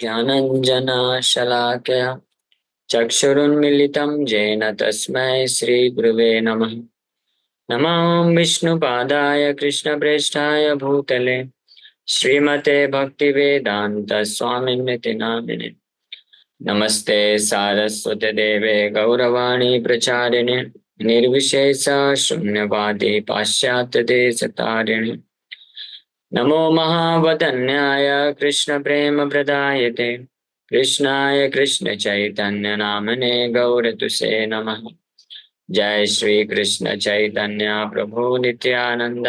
ज्ञानञ्जनशलाकया चक्षुरुन्मीलितं येन तस्मै श्रीगुरुवे नमः। नमो विष्णुपादाय कृष्णप्रेष्ठाय भूतले श्रीमते भक्तिवेदान्त स्वामिनिति नामिने। नमस्ते सारस्वते देवे गौरवाणी प्रचारिणे निर्विशेष शून्यवादी पाश्चात्य देशतारिणे। नमो महावदन्याय कृष्ण प्रेम प्रदायते कृष्णाय कृष्ण चैतन्य नामने गौरतुसे नमः। जय श्री कृष्ण चैतन्य प्रभु नित्यानंद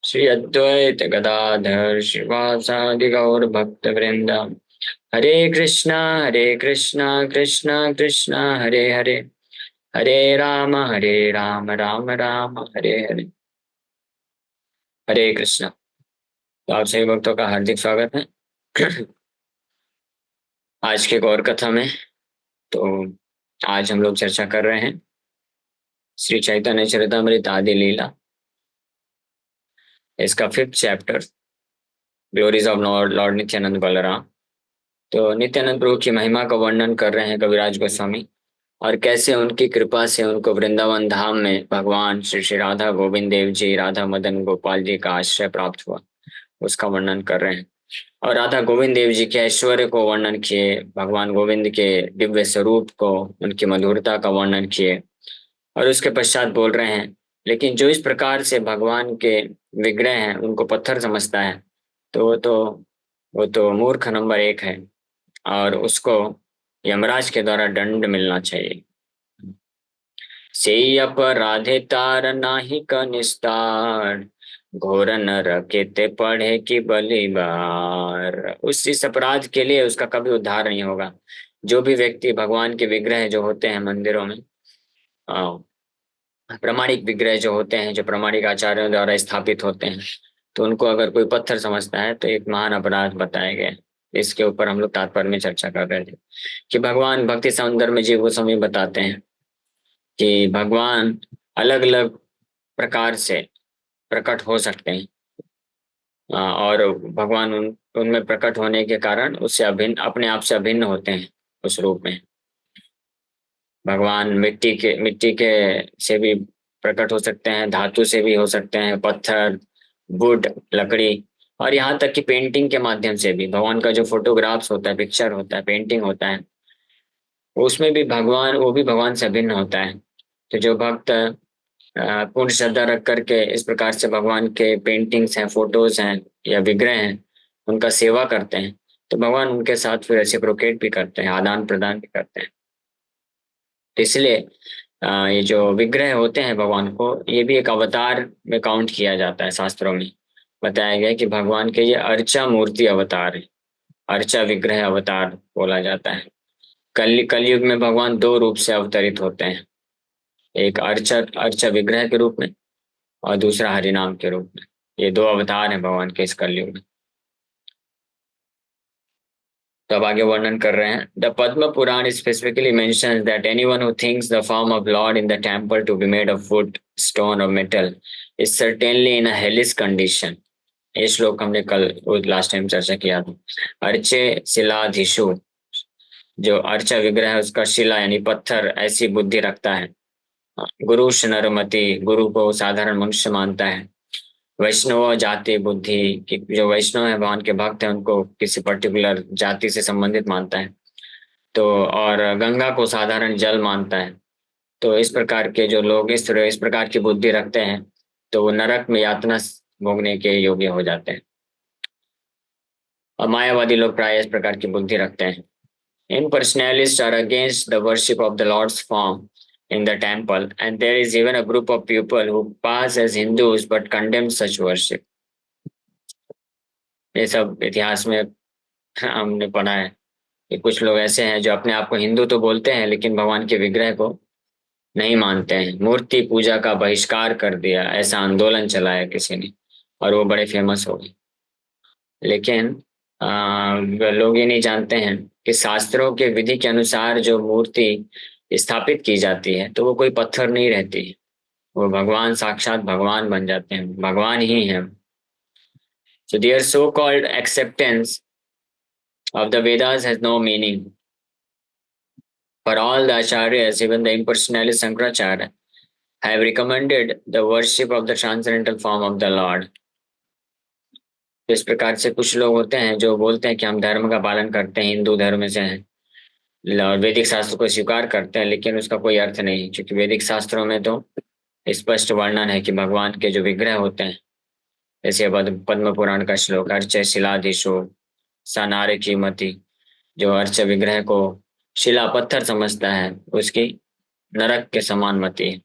श्री अद्वैत गदाधर श्रीवासादि गौर भक्त वृंद। हरे कृष्णा कृष्णा कृष्णा हरे हरे, हरे राम राम राम हरे हरे। हरे कृष्णा। तो आप सभी भक्तों का हार्दिक स्वागत है आज के गौर कथा में। तो आज हम लोग चर्चा कर रहे हैं श्री चैतन्य चरितामृत आदि लीला, इसका 5th chapter, glories of Lord Nityananda Balarama. तो नित्यानंद प्रभु की महिमा का वर्णन कर रहे हैं कविराज गोस्वामी, और कैसे उनकी कृपा से उनको वृंदावन धाम में भगवान श्री श्री राधा गोविंद देव जी, राधा मदन गोपाल जी का आश्रय प्राप्त हुआ, उसका वर्णन कर रहे हैं। और राधा गोविंद देव जी के ऐश्वर्य को वर्णन किए, भगवान गोविंद के दिव्य स्वरूप को, उनकी मधुरता का वर्णन किए। और उसके पश्चात बोल रहे हैं, लेकिन जो इस प्रकार से भगवान के विग्रह हैं उनको पत्थर समझता है, तो वो तो मूर्ख नंबर 1 है, और उसको यमराज के द्वारा दंड मिलना चाहिए। से अपराधे तार नाही का निस्तार, घोर नरकेते पढ़े की बलिबार। इस अपराध के लिए उसका कभी उद्धार नहीं होगा। जो भी व्यक्ति भगवान के विग्रह जो होते हैं मंदिरों में, प्रामाणिक विग्रह जो होते हैं, जो प्रामाणिक आचार्यों द्वारा स्थापित होते हैं, तो उनको अगर कोई पत्थर समझता है तो एक महान अपराध बताया गया। इसके ऊपर हम लोग तात्पर्य में चर्चा कर रहे थे कि भगवान भक्ति समुद्र में जीव गोस्वामी बताते हैं कि भगवान अलग अलग प्रकार से प्रकट हो सकते हैं, और भगवान उनमें प्रकट होने के कारण उससे अभिन्न, अपने आप से अभिन्न होते हैं उस रूप में। भगवान मिट्टी के से भी प्रकट हो सकते हैं, धातु से भी हो सकते हैं, पत्थर, वुड, लकड़ी, और यहाँ तक कि पेंटिंग के माध्यम से भी। भगवान का जो फोटोग्राफ्स होता है, पिक्चर होता है, पेंटिंग होता है, उसमें भी वो भी भगवान से अभिन्न होता है। तो जो भक्त पूर्ण श्रद्धा रख करके इस प्रकार से भगवान के पेंटिंग्स हैं, फोटोज हैं या विग्रह हैं, उनका सेवा करते हैं, तो भगवान उनके साथ फिर रेसिप्रोकेट भी करते हैं, आदान प्रदान भी करते हैं। तो इसलिए ये जो विग्रह होते हैं भगवान को, ये भी एक अवतार में काउंट किया जाता है। शास्त्रों में बताया गया कि भगवान के ये अर्चा मूर्ति अवतार है, अर्चा विग्रह अवतार बोला जाता है। कलयुग में भगवान 2 रूप से अवतरित होते हैं, एक अर्चा अर्चा विग्रह के रूप में और दूसरा हरिनाम के रूप में। ये 2 अवतार हैं भगवान के इस कलयुग में। तो अब आगे वर्णन कर रहे हैं। The Padma Purana specifically mentions that anyone who thinks the form of Lord in the temple to be made of wood, stone और metal is certainly in a hellish condition. ये श्लोक हमने कल लास्ट टाइम चर्चा किया था। अर्चे शिलाधीशु, जो अर्चा विग्रह है उसका शिला यानी पत्थर ऐसी बुद्धि रखता है। गुरु नरमति, गुरु को साधारण मनुष्य मानता है। वैष्णव जाति बुद्धि, कि जो वैष्णव है, भगवान के भक्त हैं, उनको किसी पर्टिकुलर जाति से संबंधित मानता है। तो और गंगा को साधारण जल मानता है। तो इस प्रकार के जो लोग इस प्रकार की बुद्धि रखते हैं, तो वो नरक में यातना भोगने के योग्य हो जाते हैं। और मायावादी लोग प्राय इस प्रकार की बुद्धि रखते हैं। Impersonalists are against the worship of the Lord's form in the temple, and there is even a group of people who pass as Hindus but condemn such worship. ये सब इतिहास में हमने पढ़ा है कि कुछ लोग ऐसे हैं जो अपने आप को हिंदू तो बोलते हैं, लेकिन भगवान के विग्रह को नहीं मानते हैं। मूर्ति पूजा का बहिष्कार कर दिया, ऐसा आंदोलन चलाया किसी ने, और वो बड़े फेमस हो गए। लेकिन लोग ये नहीं जानते हैं कि शास्त्रों के विधि के अनुसार जो मूर्ति स्थापित की जाती है, तो वो कोई पत्थर नहीं रहती है, वो भगवान, साक्षात भगवान बन जाते हैं, भगवान ही है। So their so-called acceptance of the Vedas has no meaning. For all the acharyas, even the impersonalist Shankaracharya, have recommended the worship of the transcendental form of the Lord. इस प्रकार से कुछ लोग होते हैं जो बोलते हैं कि हम धर्म का पालन करते हैं, हिंदू धर्म से हैं और वैदिक शास्त्र को स्वीकार करते हैं, लेकिन उसका कोई अर्थ नहीं, क्योंकि वैदिक शास्त्रों में तो स्पष्ट वर्णन है कि भगवान के जो विग्रह होते हैं, जैसे पद्म पुराण का श्लोक, अर्च शिलाधीशो सनारे कीमती, जो अर्च विग्रह को शिला पत्थर समझता है उसकी नरक के समान मति है।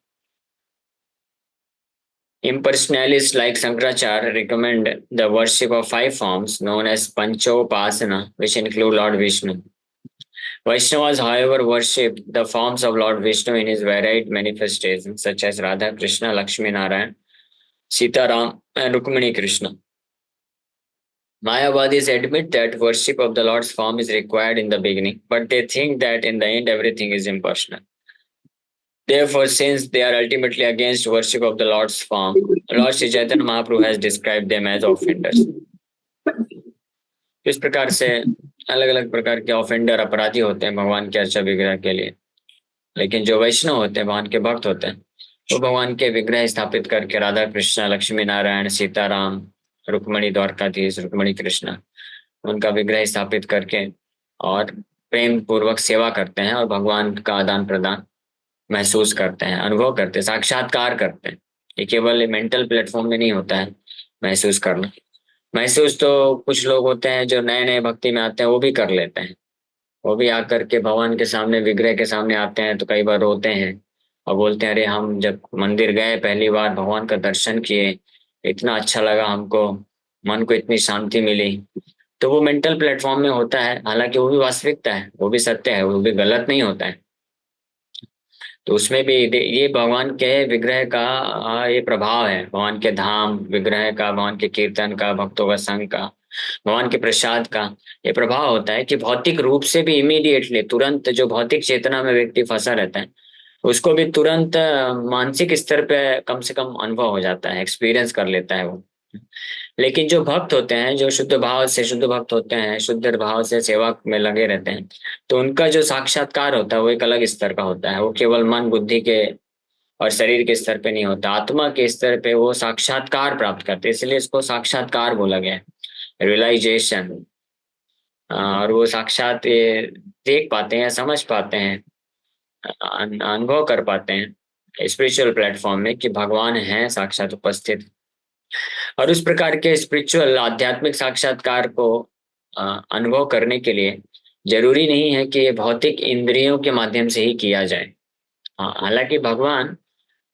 Impersonalists like Shankaracharya recommend the worship of five forms known as Panchopasana, which include Lord Vishnu. Vaishnavas, however, worship the forms of Lord Vishnu in his varied manifestations, such as Radha Krishna, Lakshmi Narayan, Sita Ram, and Rukmini Krishna. Mayavadis admit that worship of the Lord's form is required in the beginning, but they think that in the end everything is impersonal. Therefore, since they are ultimately against worship of the Lord's form, Lord Sri Chaitanya Mahaprabhu has described them as offenders. इस प्रकार से अलग अलग प्रकार के offender, अपराधी होते हैं भगवान के अर्चा विग्रह के लिए, लेकिन जो वैष्णव होते हैं, भगवान के भक्त होते हैं, वो भगवान के विग्रह स्थापित करके राधा कृष्ण, लक्ष्मी नारायण, सीताराम, रुक्मणी द्वारकाधीश, रुक्मणी कृष्ण, उनका विग्रह स्थापित करके और प्रेम पूर्वक सेवा करते हैं और भगवान का आदान प्रदान महसूस करते हैं, अनुभव करते हैं, साक्षात्कार करते हैं। ये केवल मेंटल प्लेटफॉर्म में नहीं होता है महसूस करना। महसूस तो कुछ लोग होते हैं जो नए नए भक्ति में आते हैं, वो भी कर लेते हैं। वो भी आकर के भगवान के सामने, विग्रह के सामने आते हैं तो कई बार रोते हैं और बोलते हैं, अरे हम जब मंदिर गए पहली बार, भगवान का दर्शन किए, इतना अच्छा लगा हमको, मन को इतनी शांति मिली। तो वो मेंटल प्लेटफॉर्म में होता है, हालांकि वो भी वास्तविकता है, वो भी सत्य है, वो भी गलत नहीं होता है। तो उसमें भी ये भगवान के विग्रह का ये प्रभाव है, भगवान के धाम विग्रह का, भगवान के कीर्तन का, भक्तों का संग का, भगवान के प्रसाद का ये प्रभाव होता है कि भौतिक रूप से भी इमीडिएटली, तुरंत, जो भौतिक चेतना में व्यक्ति फंसा रहता है उसको भी तुरंत मानसिक स्तर पे कम से कम अनुभव हो जाता है, एक्सपीरियंस कर लेता है वो। लेकिन जो भक्त होते हैं, जो शुद्ध भाव से, शुद्ध भक्त होते हैं, शुद्ध भाव से सेवा में लगे रहते हैं, तो उनका जो साक्षात्कार होता है वो एक अलग स्तर का होता है। वो केवल मन बुद्धि के और शरीर के स्तर पे नहीं होता, आत्मा के स्तर पे वो साक्षात्कार प्राप्त करते हैं, इसलिए इसको साक्षात्कार बोला गया है, रियलाइजेशन। और वो साक्षात देख पाते हैं, समझ पाते हैं, अनुभव कर पाते हैं स्पिरिचुअल प्लेटफॉर्म में कि भगवान है साक्षात उपस्थित। और उस प्रकार के स्पिरिचुअल आध्यात्मिक साक्षात्कार को अनुभव करने के लिए जरूरी नहीं है कि ये भौतिक इंद्रियों के माध्यम से ही किया जाए। हालांकि भगवान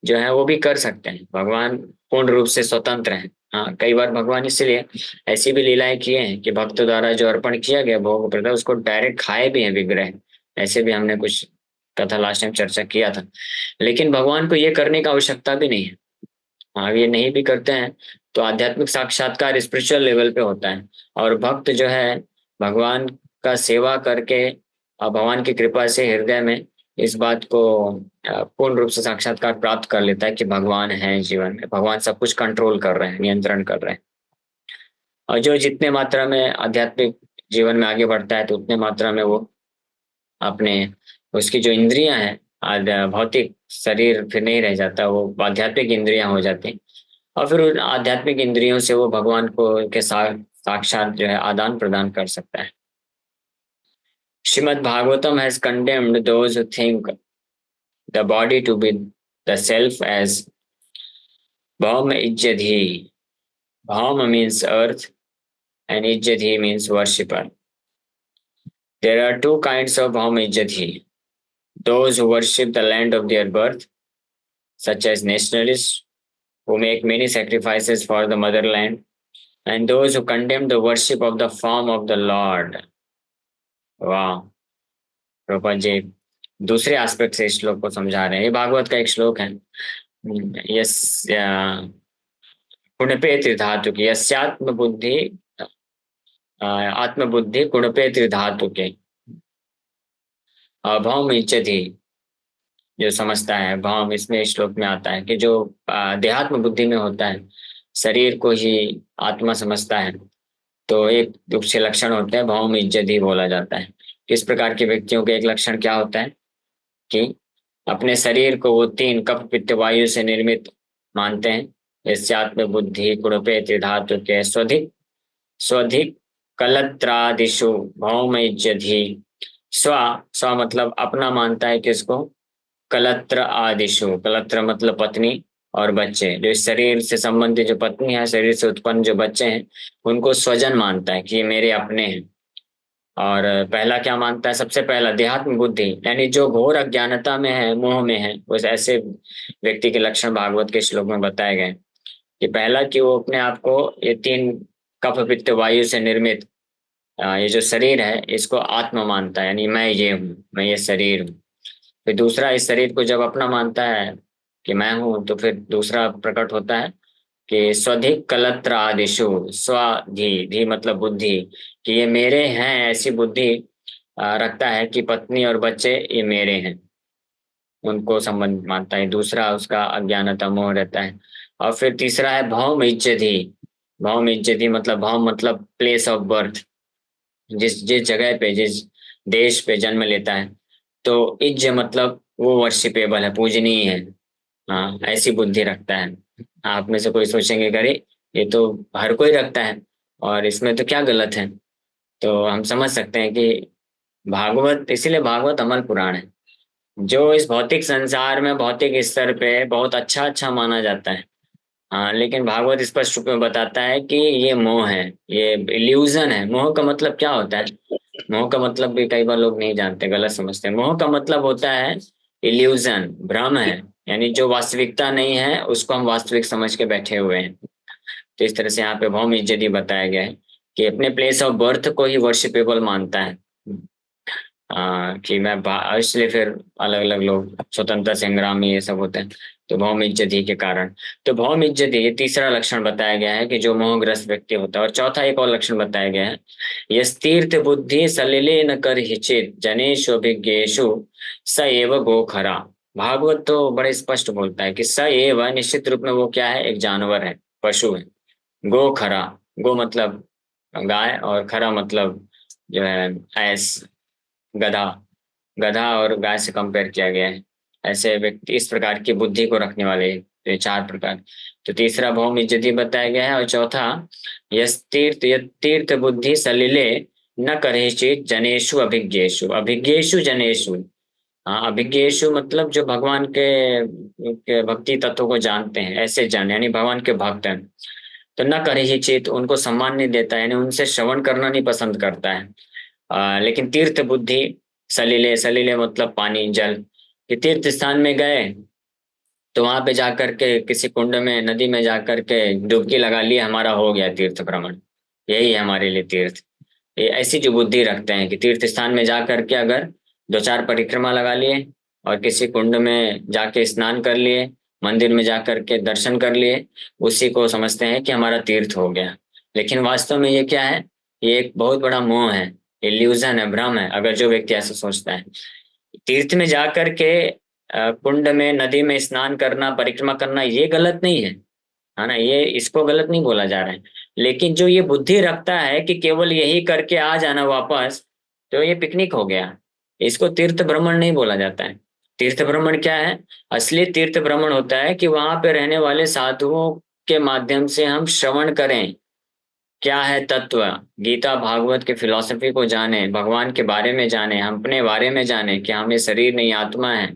जो है वो भी कर सकते हैं, भगवान पूर्ण रूप से स्वतंत्र हैं। हाँ, कई बार भगवान इसलिए ऐसी भी लीलाएं किए हैं कि भक्त द्वारा जो अर्पण किया गया भोग प्रसाद उसको डायरेक्ट खाए भी हैं विग्रह, ऐसे भी हमने कुछ कथा लास्ट टाइम चर्चा किया था। लेकिन भगवान को ये करने की आवश्यकता भी नहीं है। हाँ, ये नहीं भी करते हैं तो आध्यात्मिक साक्षात्कार स्पिरिचुअल लेवल पे होता है, और भक्त जो है भगवान का सेवा करके और भगवान की कृपा से हृदय में इस बात को पूर्ण रूप से साक्षात्कार प्राप्त कर लेता है कि भगवान है जीवन में, भगवान सब कुछ कंट्रोल कर रहे हैं, नियंत्रण कर रहे हैं। और जो जितने मात्रा में आध्यात्मिक जीवन में आगे बढ़ता है तो उतने मात्रा में वो अपने, उसकी जो इंद्रियां हैं, भौतिक शरीर फिर नहीं रह जाता, वो आध्यात्मिक इंद्रियां हो जाती, और फिर उन आध्यात्मिक इंद्रियों से वो भगवान को के साथ साक्षात जो है आदान प्रदान कर सकता है। Shrimad Bhagavatam has condemned those who think the body to be the self as Bhauma Ijjadhi. Bhauma means earth and Ijjadhi means worshipper. There are two kinds of Bhauma Ijjadhi. Those who worship the land of their birth, such as nationalists who make many sacrifices for the motherland, and those who condemn the worship of the form of the Lord. वाह, प्रभुपाद जी दूसरे aspect से इस श्लोक को समझा रहे हैं। ये भागवत का एक श्लोक है, यस गुणपे त्रिधातु के, यस्यात्म बुद्धि आत्मबुद्धि गुणपे त्रिधातु के, भौम इच्छति, जो समझता है भौम, इसमें इस श्लोक में आता है कि जो देहात्म बुद्धि में होता है, शरीर को ही आत्मा समझता है, तो एक उसके लक्षण होते हैं भौम इज्जती बोला जाता है। किस प्रकार के व्यक्तियों के एक लक्षण क्या होता है कि अपने शरीर को वो तीन कफ पित्त वायु से निर्मित मानते हैं। यस्यात्म बुद्धि गुणपे त्रिधातु के स्वधिक स्वधिक कलत्रादिशु भौम इज्जति। स्व स्व मतलब अपना मानता है किसको, कलत्र आदिशु, कलत्र मतलब पत्नी और बच्चे, जो इस शरीर से संबंधित जो पत्नी है, शरीर से उत्पन्न जो बच्चे हैं, उनको स्वजन मानता है कि ये मेरे अपने हैं। और पहला क्या मानता है, सबसे पहला देहात्म बुद्धि, यानी जो घोर अज्ञानता में है, मोह में है, उस ऐसे व्यक्ति के लक्षण भागवत के श्लोक में बताए गए कि पहला कि वो अपने आप को ये तीन कफ पित्त वायु से निर्मित ये जो शरीर है इसको आत्मा मानता है, यानी मैं ये हूँ, मैं ये शरीर हूँ। फिर दूसरा, इस शरीर को जब अपना मानता है कि मैं हूँ, तो फिर दूसरा प्रकट होता है कि स्वधिक कलत्र आदिशु, स्वधि, धी मतलब बुद्धि, कि ये मेरे हैं, ऐसी बुद्धि रखता है कि पत्नी और बच्चे ये मेरे हैं, उनको संबंध मानता है। दूसरा उसका अज्ञानता मोह रहता है। और फिर तीसरा है भौम इज्जति। भौम इज्जति मतलब भौम मतलब प्लेस ऑफ बर्थ, जिस जिस जगह पे, जिस देश पे जन्म लेता है। तो इज्ज मतलब वो वर्शिपेबल है, पूजनीय है। हाँ, ऐसी बुद्धि रखता है। आप में से कोई सोचेंगे करे ये तो हर कोई रखता है और इसमें तो क्या गलत है। तो हम समझ सकते हैं कि भागवत, इसीलिए भागवत अमल पुराण है, जो इस भौतिक संसार में भौतिक स्तर पे बहुत अच्छा अच्छा माना जाता है। हाँ, लेकिन भागवत स्पष्ट रूप में बताता है कि ये मोह है, ये इल्यूजन है। मोह का मतलब क्या होता है, मोह का मतलब भी कई बार लोग नहीं जानते, गलत समझते हैं। मोह का मतलब होता है इल्यूजन, भ्रम है, यानी जो वास्तविकता नहीं है उसको हम वास्तविक समझ के बैठे हुए हैं। तो इस तरह से यहाँ पे भौम इज्जती बताया गया है कि अपने प्लेस ऑफ बर्थ को ही वर्शिपेबल मानता है। कि मैं इसलिए फिर अलग अलग लोग स्वतंत्रता संग्रामी ये सब होते हैं, तो भौम इज्जती के कारण। तो भौम इज्जती ये तीसरा लक्षण बताया गया है कि जो मोहग्रस्त व्यक्ति होता है। और चौथा एक और लक्षण बताया गया है, यस्तीर्थ बुद्धि सलिले न कर हिचित जनेषु अभिज्ञेषु स एव गोखरा। भागवत तो बड़े स्पष्ट बोलता है कि स एव निश्चित रूप में वो क्या है, एक जानवर है, पशु है। गोखरा, गो मतलब गाय और खरा मतलब जो है ऐस, गधा। गधा और गाय से कंपेयर किया गया है। ऐसे व्यक्ति, इस प्रकार की बुद्धि को रखने वाले, तो ये चार प्रकार। तो तीसरा भौम इज्जती बताया गया है। और चौथा यस्तीर्थ यतीर्थ बुद्धि सलिले न करेचित जनेषु अभिज्ञेषु, अभिज्ञेषु जनेषु। हाँ, अभिज्ञेषु मतलब जो भगवान के भक्ति तत्व को जानते हैं, ऐसे जान, यानी भगवान के भक्त हैं। तो न करे ही चित, उनको सम्मान नहीं देता है, यानी उनसे श्रवण करना नहीं पसंद करता है। लेकिन तीर्थ बुद्धि सलीले, सलीले मतलब पानी जल, कि तीर्थ स्थान में गए तो वहां पे जाकर के किसी कुंड में, नदी में जाकर के डुबकी लगा ली, हमारा हो गया तीर्थ भ्रमण, यही है हमारे लिए तीर्थ। ये ऐसी जो बुद्धि रखते हैं कि तीर्थ स्थान में जाकर के अगर दो चार परिक्रमा लगा लिए और किसी कुंड में जाके स्नान कर लिए, मंदिर में जाकर के दर्शन कर लिए, उसी को समझते हैं कि हमारा तीर्थ हो गया। लेकिन वास्तव में ये क्या है, ये एक बहुत बड़ा मोह है, इल्यूजन है, भ्रम है, अगर जो व्यक्ति ऐसा सोचता है। तीर्थ में जाकर के कुंड में, नदी में स्नान करना, परिक्रमा करना, ये गलत नहीं है ना, ये इसको गलत नहीं बोला जा रहा है। लेकिन जो ये बुद्धि रखता है कि केवल यही करके आ जाना वापस, तो ये पिकनिक हो गया, इसको तीर्थ भ्रमण नहीं बोला जाता है। तीर्थ भ्रमण क्या है, असली तीर्थ भ्रमण होता है कि वहां पे रहने वाले साधुओं के माध्यम से हम श्रवण करें, क्या है तत्व, गीता भागवत के फिलॉसफी को जाने, भगवान के बारे में जाने, हम अपने बारे में जाने कि हम ये शरीर नहीं आत्मा है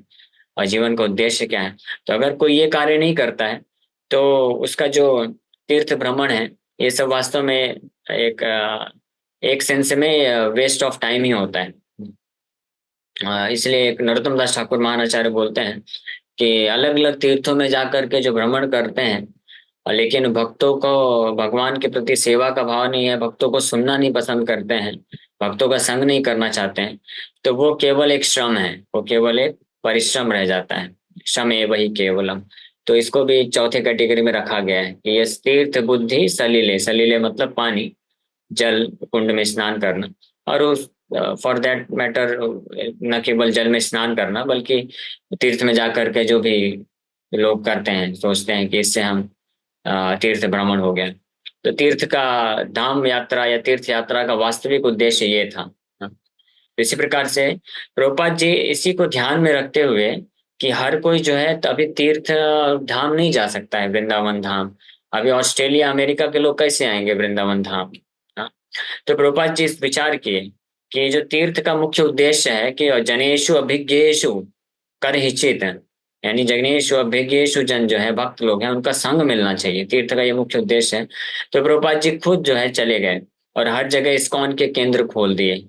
और जीवन का उद्देश्य क्या है। तो अगर कोई ये कार्य नहीं करता है तो उसका जो तीर्थ भ्रमण है, ये सब वास्तव में एक सेंस में वेस्ट ऑफ टाइम ही होता है। इसलिए एक नरोत्तम दास ठाकुर महाराचार्य बोलते हैं कि अलग अलग तीर्थों में जाकर के जो भ्रमण करते हैं, लेकिन भक्तों को भगवान के प्रति सेवा का भाव नहीं है, भक्तों को सुनना नहीं पसंद करते हैं, भक्तों का संग नहीं करना चाहते हैं, तो वो केवल एक श्रम है, वो केवल एक परिश्रम रह जाता है। श्रम एव ही केवलम। तो इसको भी चौथे कैटेगरी में रखा गया है कि ये तीर्थ बुद्धि सलीले, सलीले मतलब पानी जल, कुंड में स्नान करना। और उस फॉर दैट मैटर न केवल जल में स्नान करना, बल्कि तीर्थ में जाकर के जो भी लोग करते हैं, सोचते हैं कि इससे हम तीर्थ भ्रमण हो गया। तो तीर्थ का धाम यात्रा या तीर्थ यात्रा का वास्तविक उद्देश्य ये था। इसी प्रकार से प्रभुपाद जी इसी को ध्यान में रखते हुए कि हर कोई जो है तो अभी तीर्थ धाम नहीं जा सकता है, वृंदावन धाम। अभी ऑस्ट्रेलिया अमेरिका के लोग कैसे आएंगे वृंदावन धाम? हाँ। तो प्रभुपाद जी इस विचार किए कि जो तीर्थ का मुख्य उद्देश्य है कि जनेषु अभिज्ञेषु कर हिचित, यानी जनेषु अभिज्ञेषु जन जो है भक्त लोग हैं उनका संग मिलना चाहिए, तीर्थ का ये मुख्य उद्देश्य है। तो प्रभुपाद जी खुद जो है चले गए और हर जगह इस्कॉन के केंद्र खोल दिए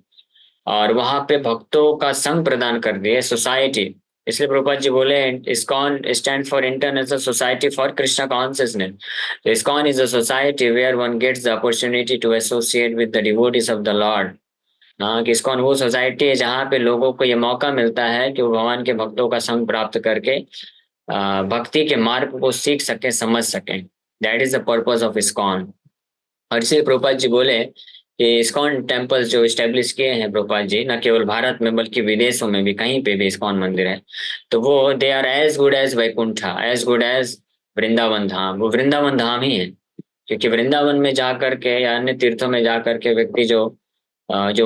और वहां पे भक्तों का संग प्रदान कर दिए, सोसाइटी। इसलिए प्रभुपाद जी बोले ISKCON stand for international society for Krishna consciousness. तो ISKCON is a society where one gets the opportunity to associate with the devotees of the Lord. हाँ, कि इस्कॉन वो सोसाइटी है जहाँ पे लोगों को ये मौका मिलता है कि वो भगवान के भक्तों का संग प्राप्त करके भक्ति के मार्ग को सीख सके, समझ सके। That is the purpose of ISKCON. और इसीलिए प्रभुपाद जी बोले कि इस्कॉन टेम्पल्स जो स्टेब्लिश किए हैं प्रभुपाद जी, न केवल भारत में बल्कि विदेशों में भी कहीं पे भी इस्कॉन मंदिर है, तो वो they are as good as Vaikuntha, as good as Vrindavan dham. वो वृंदावन धाम ही है, क्योंकि वृंदावन में जा करके या अन्य तीर्थों में जा करके व्यक्ति जो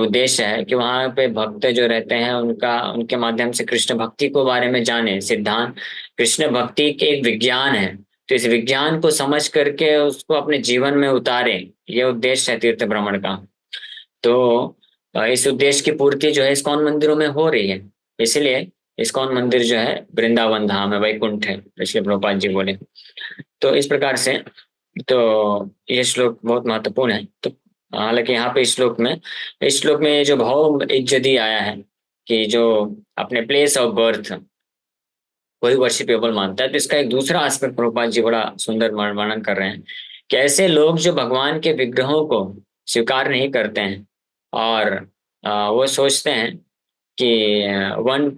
उद्देश्य है कि वहाँ पे भक्त जो रहते हैं उनका उनके माध्यम से कृष्ण भक्ति को बारे में जाने। सिद्धांत कृष्ण भक्ति के एक विज्ञान है, तो इस विज्ञान को समझ करके उसको अपने जीवन में उतारे, ये उद्देश्य है तीर्थ भ्रमण का। तो इस उद्देश्य की पूर्ति जो है इस्कॉन मंदिरों में हो रही है। इसलिए इस्कॉन मंदिर जो है वृंदावन धाम है, वैकुंठ है, इसलिए प्रभुपाद जी बोले। तो इस प्रकार से तो ये श्लोक बहुत महत्वपूर्ण है। तो हालांकि यहाँ पे इस श्लोक में ये जो भाव इज्जती आया है कि जो अपने प्लेस ऑफ बर्थ कोई वर्शिपेबल मानता है, तो इसका एक दूसरा एस्पेक्ट प्रभुपाद जी बड़ा सुंदर वर्णन कर रहे हैं कि ऐसे लोग जो भगवान के विग्रहों को स्वीकार नहीं करते हैं और वो सोचते हैं कि वन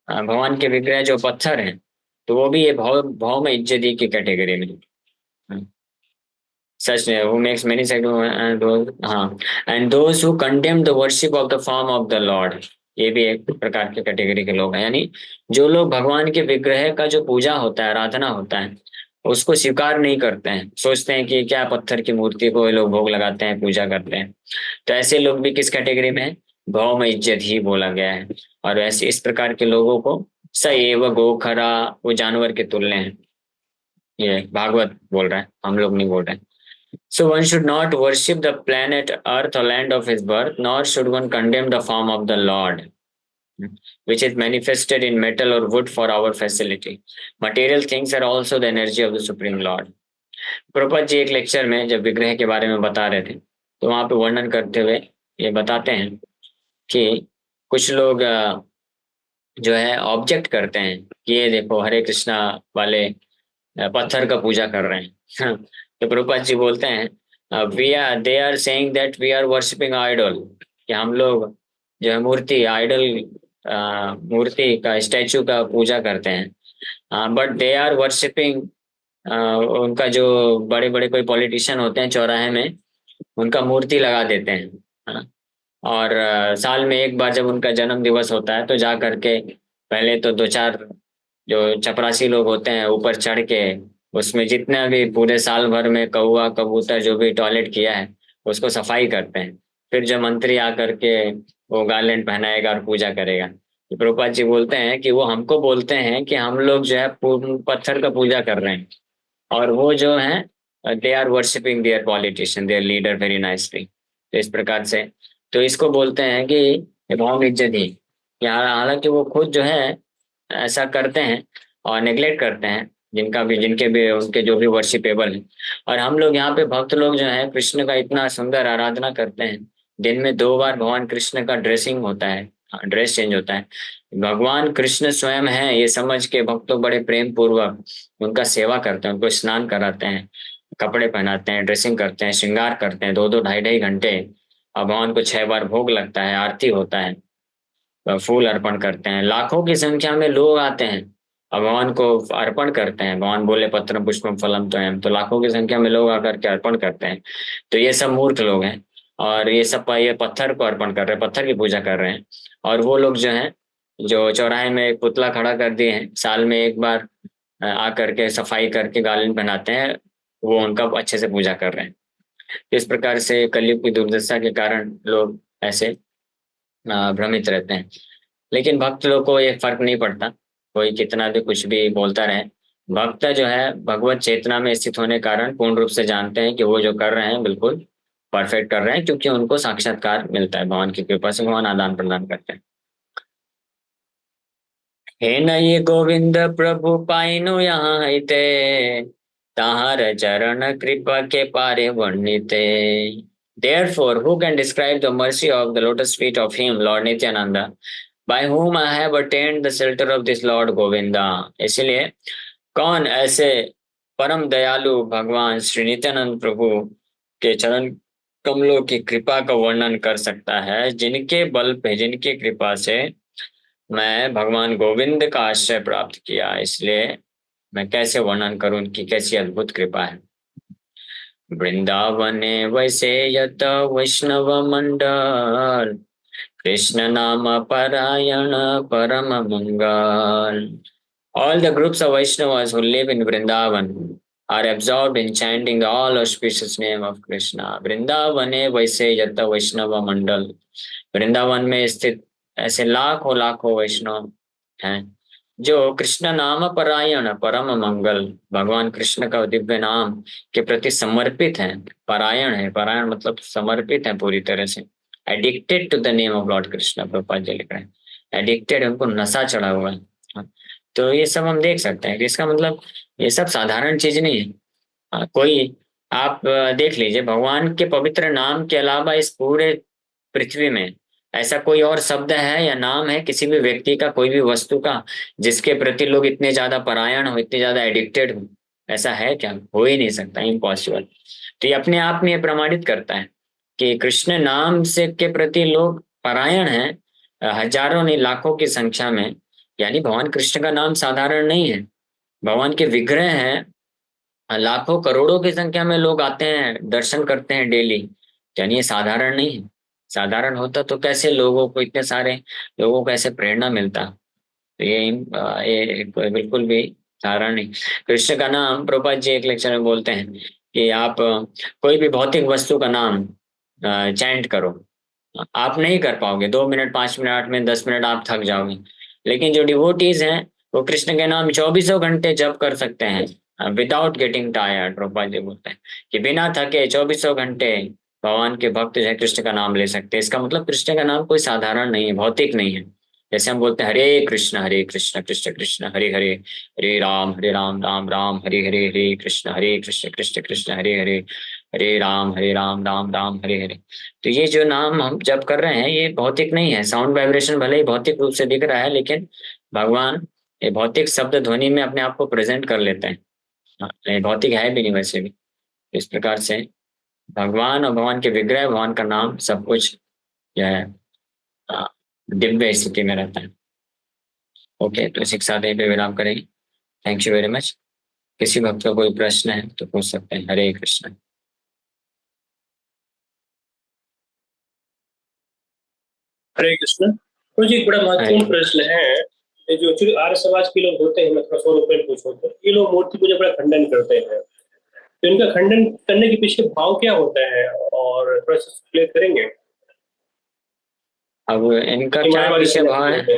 भगवान के विग्रह जो पत्थर हैं तो वो भी ये भाव भाव में इज्जती की कैटेगरी में। सच who makes many sacrifices, हाँ, and those who condemn the worship of the form of the Lord, ये भी एक प्रकार के कैटेगरी के लोग हैं। यानी जो लोग भगवान के विग्रह का जो पूजा होता है, आराधना होता है, उसको स्वीकार नहीं करते हैं, सोचते हैं कि क्या पत्थर की मूर्ति को ये लोग भोग लगाते हैं, पूजा करते हैं। तो ऐसे लोग भी किस कैटेगरी में है? भाव में इज्जत ही बोला गया है। और ऐसे इस प्रकार के लोगों को स एव गोखरा, वो जानवर के तुल्य हैं। ये भागवत बोल रहा है, हम लोग नहीं बोल रहे हैं। So one should not worship the planet Earth or land of his birth, nor should one condemn the form of the Lord, which is manifested in metal or wood for our facility. Material things are also the energy of the Supreme Lord. Prabhupada ji एक lecture में जब विग्रह के बारे में बता रहे थे तो वहां पे वर्णन करते हुए ये बताते हैं कि कुछ लोग जो है ऑब्जेक्ट करते हैं कि ये देखो हरे कृष्णा वाले पत्थर का पूजा कर रहे हैं। तो प्रभुपाद जी बोलते हैं they are saying that we are worshipping idol, कि हम लोग जो है मूर्ति आइडल मूर्ति का स्टैचू का पूजा करते हैं। बट दे आर वर्शिपिंग, उनका जो बड़े बड़े कोई पॉलिटिशियन होते हैं चौराहे में उनका मूर्ति लगा देते हैं। हाँ? और साल में एक बार जब उनका जन्म दिवस होता है तो जा करके पहले तो दो चार जो चपरासी लोग होते हैं ऊपर चढ़ के उसमें जितना भी पूरे साल भर में कौवा कबूतर जो भी टॉयलेट किया है उसको सफाई करते हैं। फिर जो मंत्री आकर के वो गार्लैंड पहनाएगा और पूजा करेगा। तो प्रभुपाद जी बोलते हैं कि वो हमको बोलते हैं कि हम लोग जो है पत्थर का पूजा कर रहे हैं और वो जो है they are worshipping their politician, their leader very nicely. तो इस प्रकार से तो इसको बोलते हैं कि ये भाव इज्जत ही। हालांकि वो खुद जो है ऐसा करते हैं और नेग्लेक्ट करते हैं जिनके भी उनके जो भी वर्शिपेबल है। और हम लोग यहाँ पे भक्त लोग जो है कृष्ण का इतना सुंदर आराधना करते हैं। दिन में 2 बार भगवान कृष्ण का ड्रेसिंग होता है, ड्रेस चेंज होता है। भगवान कृष्ण स्वयं है ये समझ के भक्त लोग बड़े प्रेम पूर्वक उनका सेवा करते हैं, उनको स्नान कराते हैं, कपड़े पहनाते हैं, ड्रेसिंग करते हैं, श्रृंगार करते हैं 2-2 ढाई-ढाई घंटे। और भगवान को 6 बार भोग लगता है, आरती होता है, फूल अर्पण करते हैं। लाखों की संख्या में लोग आते हैं और भगवान को अर्पण करते हैं। भगवान बोले पत्रम पुष्पम फलम त्वयं, तो लाखों की संख्या में लोग आकर के अर्पण करते हैं। तो ये सब मूर्ख लोग हैं और ये पत्थर को अर्पण कर रहे हैं, पत्थर की पूजा कर रहे हैं। और वो लोग जो हैं जो चौराहे में एक पुतला खड़ा कर दिए हैं, साल में एक बार आकर के सफाई करके गालिन पहनाते हैं, वो उनका अच्छे से पूजा कर रहे हैं। इस प्रकार से कलयुग की दुर्दशा के कारण लोग ऐसे भ्रमित रहते हैं। लेकिन भक्त लोग को ये फर्क नहीं पड़ता, कोई कितना भी कुछ भी बोलता रहे। भक्त जो है भगवत चेतना में स्थित होने के कारण पूर्ण रूप से जानते हैं कि वो जो कर रहे हैं बिल्कुल परफेक्ट कर रहे हैं, क्योंकि उनको साक्षात्कार मिलता है भगवान की कृपा से, भगवान आदान प्रदान करते हैं। हे न ये गोविंद प्रभु पाइनु यहाँ हिते, ताहार चरण कृपा के पारे वर्णिते। Therefore, who can describe the mercy of the lotus feet of him, Lord Nityananda, by whom I have attained the shelter of this Lord Govinda? इसलिए कौन ऐसे परम दयालु भगवान श्री नित्यानंद प्रभु के चरण कमलों की कृपा का वर्णन कर सकता है, जिनके बल पे, जिनकी कृपा से मैं भगवान गोविंद का आश्रय प्राप्त किया। इसलिए मैं कैसे वर्णन करूं उनकी कैसी अद्भुत कृपा है। वृंदावने वैसे यत वैष्णव मंडल, कृष्ण नाम परायण परम मंगल। All the groups of Vaishnavas who live in Vrindavan are absorbed in chanting the all auspicious name of Krishna. वृंदावने वैसे यत वैष्णव मंडल, वृंदावन में स्थित ऐसे लाखों लाखों वैष्णव हैं जो कृष्ण नाम परायण परम मंगल, भगवान कृष्ण का दिव्य नाम के प्रति समर्पित हैं। परायण है, परायण मतलब समर्पित है पूरी तरह से। Addicted to the name of Lord Krishna, Prabhupada ji लिख रहे हैं एडिक्टेड, उनको नशा चढ़ा हुआ है। तो ये सब हम देख सकते हैं कि इसका मतलब ये सब साधारण चीज नहीं है। कोई आप देख लीजिए, भगवान के पवित्र नाम के अलावा इस पूरे पृथ्वी में ऐसा कोई और शब्द है या नाम है किसी भी व्यक्ति का, कोई भी वस्तु का, जिसके प्रति लोग इतने ज्यादा परायण हो, इतने ज्यादा एडिक्टेड हो? ऐसा है क्या? हो ही नहीं सकता, इम्पॉसिबल। तो ये अपने आप में ये प्रमाणित करता है कि कृष्ण नाम से के प्रति लोग परायण हैं, हजारों नहीं लाखों की संख्या में। यानी भगवान कृष्ण का नाम साधारण नहीं है, भगवान के विग्रह हैं, लाखों करोड़ों की संख्या में लोग आते हैं, दर्शन करते हैं डेली। यानी ये साधारण नहीं है। साधारण होता तो कैसे लोगों को, इतने सारे लोगों को ऐसे प्रेरणा मिलता? तो ये बिल्कुल भी साधारण नहीं। कृष्ण का नाम, प्रभुपाद जी एक लेक्चर में बोलते हैं कि आप कोई भी भौतिक वस्तु का नाम चैंट करो, आप नहीं कर पाओगे। 2 मिनट, 5 मिनट, 8 मिनट, 10 मिनट आप थक जाओगे। लेकिन जो डिवोटीज हैं वो कृष्ण के नाम चौबीसों घंटे जप कर सकते हैं without getting tired. Prabhupada ji बोलते हैं कि बिना थके चौबीसों घंटे भगवान के भक्त जो है कृष्ण का नाम ले सकते हैं। इसका मतलब कृष्ण का नाम कोई साधारण नहीं है, भौतिक नहीं है। जैसे हम बोलते हैं हरे कृष्ण कृष्ण कृष्ण हरे हरे, हरे राम राम राम हरे हरे, हरे कृष्ण कृष्ण कृष्ण हरे हरे, हरे राम राम राम हरे हरे। तो ये जो नाम हम जप कर रहे हैं ये भौतिक नहीं है। साउंड वाइब्रेशन भले ही भौतिक रूप से दिख रहा है, लेकिन भगवान ये भौतिक शब्द ध्वनि में अपने आप को प्रेजेंट कर लेते हैं। ये भौतिक है भी नहीं वैसे भी। इस प्रकार से भगवान और भगवान के विग्रह, भगवान का नाम, सब कुछ जो है दिव्य स्थिति में रहता है। ओके, तो इसी के साथ यहीं पे विराम करेंगे। Thank you very much. किसी भक्त का कोई प्रश्न है तो पूछ सकते हैं। हरे कृष्ण। हरे कृष्ण। तो जी एक बड़ा महत्वपूर्ण प्रश्न है। ये जो एक्चुअली आर्य समाज के लोग होते हैं, मैं थोड़ा 100 रुपये पूछूं तो ये लोग मूर्ति पूजा बड़ा खंडन करते हैं। तो इनका खंडन करने के पीछे भाव क्या होता है, और थोड़ा सा क्लियर करेंगे? अब इनका क्या पीछे भाव है?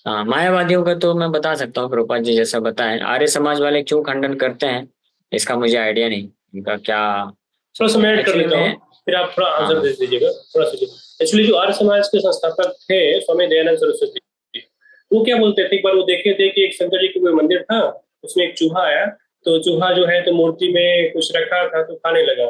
हाँ, मायावादियों का तो मैं बता सकता हूँ, प्रभुपाद जी जैसा बताएं। आर्य समाज वाले क्यों खंडन करते हैं इसका मुझे आइडिया नहीं, इनका क्या। थोड़ा सा मैं ऐड कर एक्चुअली लेता हूँ, में फिर आप थोड़ा हाँ आंसर दे दीजिएगा थोड़ा सा। एक्चुअली जो आर्य समाज के संस्थापक थे स्वामी दयानंद सरस्वती, वो क्या बोलते थे, एक बार वो देखे थे कि एक शंकर जी का कोई मंदिर था, उसमें एक चूहा आया। तो चूहा जो है तो मूर्ति में कुछ रखा था तो खाने लगा।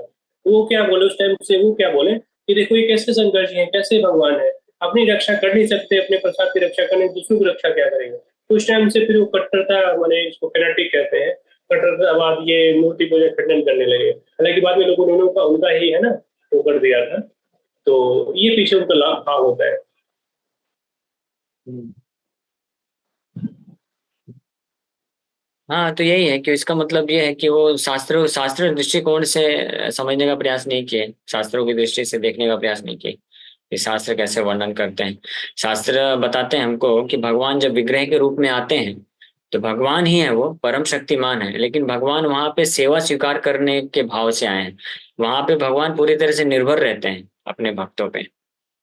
वो क्या बोले उस टाइम से, वो क्या बोले कि देखो ये कैसे शंकर जी है, कैसे भगवान है, अपनी रक्षा कर नहीं सकते, अपने प्रसाद की रक्षा करने दूसरों की रक्षा क्या करेगा। तो उस टाइम से फिर वो कट्टरता, माने इसको फेनाटिक कहते हैं, कट्टरतावाद, ये मूर्ति पूजा खंडन करने लगे। हालांकि बाद में लोगों ने उनका ही है ना वो कर दिया था। तो ये पीछे उनका लाभ भाव होता है। हाँ, तो यही है कि इसका मतलब ये है कि वो शास्त्र शास्त्र दृष्टिकोण से समझने का प्रयास नहीं किए, शास्त्रों की दृष्टि से देखने का प्रयास नहीं किए कि शास्त्र कैसे वर्णन करते हैं। शास्त्र बताते हैं हमको कि भगवान जब विग्रह के रूप में आते हैं तो भगवान ही है, वो परम शक्तिमान है, लेकिन भगवान वहां पे सेवा स्वीकार करने के भाव से आए हैं। वहां पे भगवान पूरी तरह से निर्भर रहते हैं अपने भक्तों पे।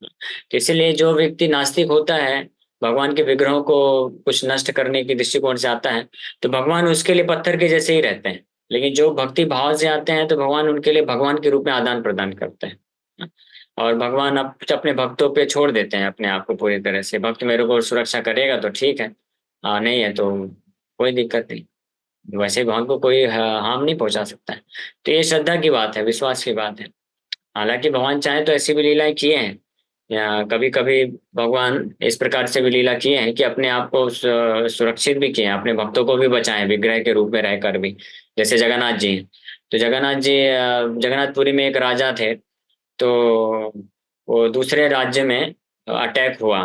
तो इसलिए जो व्यक्ति नास्तिक होता है, भगवान के विग्रहों को कुछ नष्ट करने की दृष्टिकोण से आता है, तो भगवान उसके लिए पत्थर के जैसे ही रहते हैं। लेकिन जो भक्ति भाव से आते हैं तो भगवान उनके लिए भगवान के रूप में आदान प्रदान करते हैं। और भगवान अपने भक्तों पे छोड़ देते हैं अपने आप को पूरी तरह से। भक्त मेरे को सुरक्षा करेगा तो ठीक है, नहीं है तो कोई दिक्कत नहीं। वैसे भगवान को कोई हार्म नहीं पहुंचा सकता है। तो ये श्रद्धा की बात है, विश्वास की बात है। हालांकि भगवान चाहे तो ऐसी भी लीलाएं किए हैं, या कभी कभी भगवान इस प्रकार से भी लीला किए हैं कि अपने आप को सुरक्षित भी किए हैं, अपने भक्तों को भी बचाए विग्रह के रूप में रहकर भी। जैसे जगन्नाथ जी हैं। तो जगन्नाथ जी जगन्नाथपुरी में एक राजा थे, तो वो दूसरे राज्य में अटैक हुआ।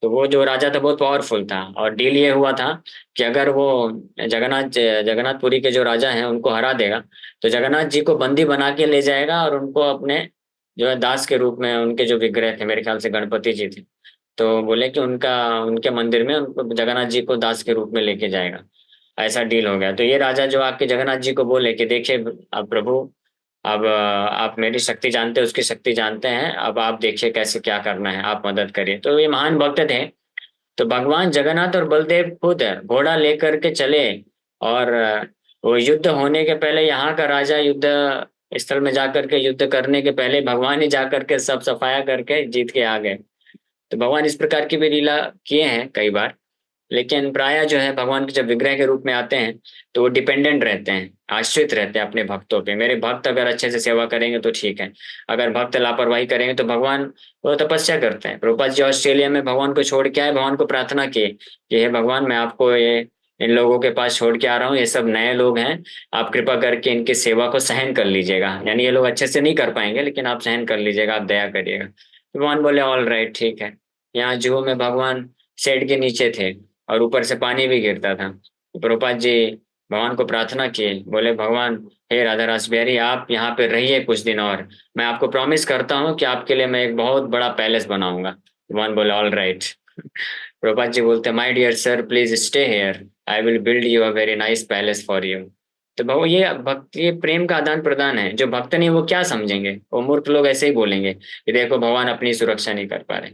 तो वो जो राजा था बहुत पावरफुल था, और डील ये हुआ था कि अगर वो जगन्नाथपुरी के जो राजा हैं उनको हरा देगा, तो जगन्नाथ जी को बंदी बना के ले जाएगा और उनको अपने जो है दास के रूप में, उनके जो विग्रह थे, मेरे ख्याल से गणपति जी थे, तो बोले कि उनका उनके मंदिर में उनको जगन्नाथ जी को दास के रूप में लेके जाएगा। ऐसा डील हो गया। तो ये राजा जो आके जगन्नाथ जी को बोले कि देखिए अब प्रभु, अब आप मेरी शक्ति जानते हैं, उसकी शक्ति जानते हैं, अब आप देखिए कैसे क्या करना है, आप मदद करिए। तो ये महान भक्त थे। तो भगवान जगन्नाथ और बलदेव खुद घोड़ा लेकर के चले, और वो युद्ध होने के पहले यहाँ का राजा युद्ध स्थल में जाकर के युद्ध करने के पहले भगवान ही जाकर के सब सफाया करके जीत के आ गए। तो भगवान इस प्रकार की भी लीला किए हैं कई बार। लेकिन प्राय जो है भगवान के जब विग्रह के रूप में आते हैं तो वो डिपेंडेंट रहते हैं, आश्रित रहते हैं अपने भक्तों पे। मेरे भक्त अगर अच्छे से सेवा करेंगे तो ठीक है, अगर भक्त लापरवाही करेंगे तो भगवान वो तपस्या करते हैं। प्रभुपाद जी ऑस्ट्रेलिया में भगवान को छोड़ के आए, भगवान को प्रार्थना किए कि हे भगवान, मैं आपको ये इन लोगों के पास छोड़ के आ रहा हूँ, ये सब नए लोग हैं, आप कृपा करके इनकी सेवा को सहन कर लीजिएगा। यानी ये लोग अच्छे से नहीं कर पाएंगे, लेकिन आप सहन कर लीजिएगा, आप दया करिएगा। तो भगवान बोले ऑल राइट, ठीक है। यहाँ जुहू में भगवान शेड के नीचे थे और ऊपर से पानी भी गिरता था। तो प्रभुपाद जी भगवान को प्रार्थना किए, बोले भगवान, हे राधा रास बिहारी, आप यहाँ पे रहिए कुछ दिन और, मैं आपको प्रॉमिस करता हूँ कि आपके लिए मैं एक बहुत बड़ा पैलेस बनाऊंगा। भगवान बोले ऑल राइट। प्रभुपाद जी बोलते my dear sir, please stay here, I will build you a very nice palace for you. तो भगवान ये भक्ति, ये प्रेम का आदान प्रदान है। जो भक्त नहीं वो क्या समझेंगे, वो मूर्ख लोग ऐसे ही बोलेंगे कि देखो भगवान अपनी सुरक्षा नहीं कर पा रहे।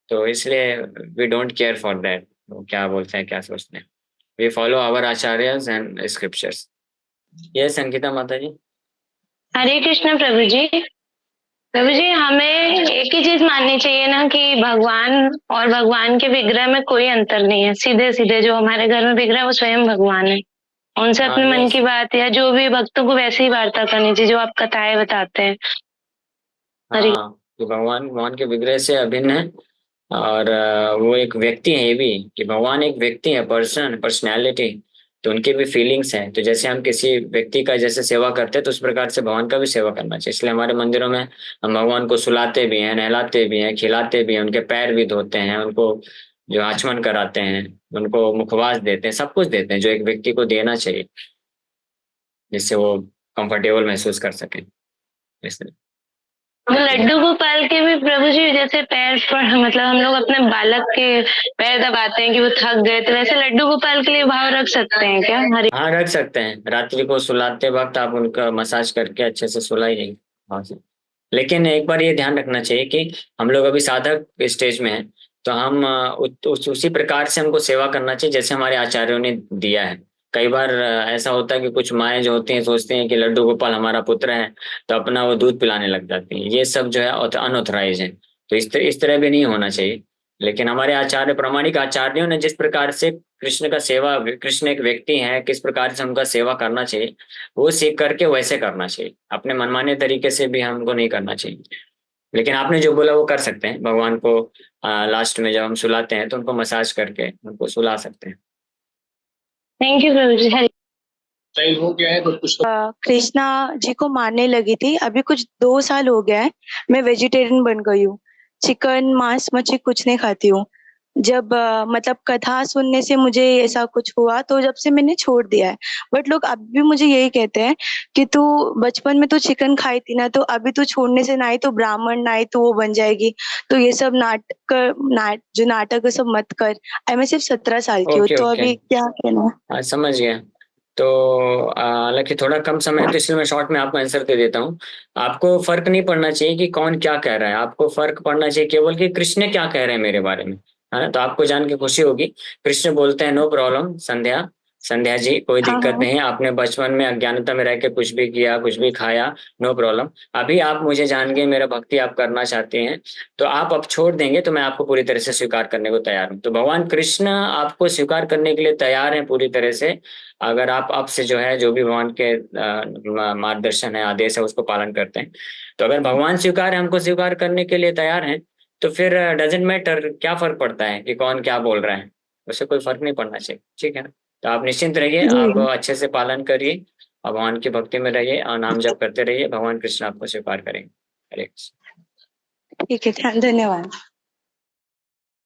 तो इसलिए we don't care for that, वो क्या बोलते हैं क्या सोचते हैं। We follow our acharyas and scriptures. ये संगीता माता जी। हरे कृष्ण प्रभु जी। प्रभु जी, हमें एक ही चीज माननी चाहिए ना कि भगवान और भगवान के विग्रह में कोई अंतर नहीं है। सीधे सीधे जो हमारे घर में विग्रह है वो स्वयं भगवान है। उनसे अपने मन की बात या जो भी भक्तों को वैसे ही वार्ता करनी चाहिए जो आप कथाएं बताते हैं। हाँ, कि भगवान भगवान के विग्रह से अभिन्न है। और वो एक व्यक्ति है, ये भी कि भगवान एक व्यक्ति है, पर्सन, पर्सनैलिटी। तो उनकी भी फीलिंग्स हैं। तो जैसे हम किसी व्यक्ति का जैसे सेवा करते हैं तो उस प्रकार से भगवान का भी सेवा करना चाहिए। इसलिए हमारे मंदिरों में हम भगवान को सुलाते भी हैं, नहलाते भी हैं, खिलाते भी हैं, उनके पैर भी धोते हैं, उनको जो आचमन कराते हैं, उनको मुखवास देते हैं, सब कुछ देते हैं जो एक व्यक्ति को देना चाहिए, जिससे वो कंफर्टेबल महसूस कर सके। इसलिए लड्डू गोपाल के भी प्रभु जी जैसे पैर पर, मतलब हम लोग अपने बालक के पैर दबाते हैं कि वो थक गए, तो वैसे लड्डू गोपाल के लिए भाव रख सकते हैं क्या? हाँ, रख सकते हैं। रात्रि को सुलाते वक्त आप उनका मसाज करके अच्छे से सुलाइए। हाँ जी। लेकिन एक बार ये ध्यान रखना चाहिए कि हम लोग अभी साधक स्टेज में हैं, तो हम उसी प्रकार से हमको सेवा करना चाहिए जैसे हमारे आचार्यों ने दिया है। कई बार ऐसा होता है कि कुछ माएँ जो होती हैं सोचती हैं कि लड्डू गोपाल हमारा पुत्र है, तो अपना वो दूध पिलाने लग जाती हैं। ये सब जो है अनऑथराइज है। तो इस तरह भी नहीं होना चाहिए। लेकिन हमारे आचार्य, प्रामाणिक आचार्यों ने जिस प्रकार से कृष्ण का सेवा, कृष्ण एक व्यक्ति है, किस प्रकार से उनका सेवा करना चाहिए, वो सीख करके वैसे करना चाहिए। अपने मनमाने तरीके से भी हमको नहीं करना चाहिए। लेकिन आपने जो बोला वो कर सकते हैं। भगवान को लास्ट में जब हम सुलाते हैं तो उनको मसाज करके उनको सुला सकते हैं। थैंक यू प्रभु जी। टाइम हो गया है तो कुछ कृष्णा जी को मारने लगी थी। अभी कुछ 2 साल हो गया है, मैं वेजिटेरियन बन गई हूँ। चिकन, मांस, मच्छी कुछ नहीं खाती हूँ। जब मतलब कथा सुनने से मुझे ऐसा कुछ हुआ, तो जब से मैंने छोड़ दिया है। बट लोग अभी भी मुझे यही कहते हैं कि तू बचपन में तो चिकन खाई थी ना, तो अभी तू छोड़ने से ना ही तो ब्राह्मण ना ही तो वो बन जाएगी, तो ये सब जो नाटक है सब मत कर। मैं सिर्फ 17 साल की हूँ, ओके तो ओके, अभी क्या कहना। हाँ समझ गया। तो हालांकि थोड़ा कम समय है तो इसलिए मैं शॉर्ट में आपको आंसर दे देता हूँ। आपको फर्क नहीं पड़ना चाहिए कि कौन क्या कह रहा है, आपको फर्क पड़ना चाहिए केवल कि कृष्ण क्या कह रहे हैं मेरे बारे में, है ना। तो आपको जान के खुशी होगी, कृष्ण बोलते हैं नो प्रॉब्लम संध्या, संध्या जी कोई हाँ दिक्कत हाँ नहीं, आपने बचपन में अज्ञानता में रह के कुछ भी किया कुछ भी खाया, नो प्रॉब्लम। अभी आप मुझे जान के मेरा भक्ति आप करना चाहते हैं तो आप अब छोड़ देंगे तो मैं आपको पूरी तरह से स्वीकार करने को तैयार हूँ। तो भगवान कृष्ण आपको स्वीकार करने के लिए तैयार हैं पूरी तरह से, अगर आप अब से जो है जो भी भगवान के मार्गदर्शन है आदेश है उसको पालन करते हैं। तो अगर भगवान स्वीकार है, हमको स्वीकार करने के लिए तैयार हैं, तो फिर डजेंट मैटर, क्या फर्क पड़ता है कि कौन क्या बोल रहा है, उससे कोई फर्क नहीं पड़ना चाहिए, ठीक है ना। तो आप निश्चिंत रहिए, आप जी। अच्छे से पालन करिए और भगवान की भक्ति में रहिए और नाम जप करते रहिए, भगवान कृष्ण आपको स्वीकार करेंगे। हरे कृष्ण। ठीक है, धन्यवाद।